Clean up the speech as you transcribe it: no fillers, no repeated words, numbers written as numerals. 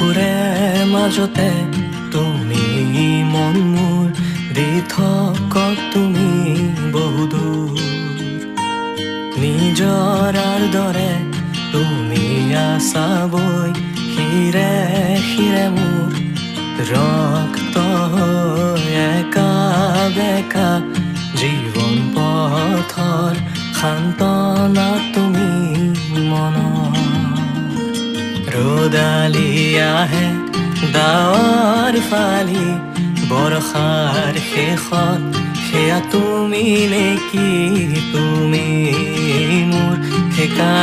দুখৰে মাজতে তুমি মন মোৰ দি থকক তুমি বহুদূৰ নিজৰাৰ দৰে তুমি আছা বৈ শিৰে শিৰে মোৰ ৰক্ত একা বেকা জীৱন পথৰ সান্তনা তুমি মনৰ ৰ'দালি আহে ডাৱৰ ফালি বৰষাৰ শেষত সেয়া তুমি নেকি তুমি মোৰ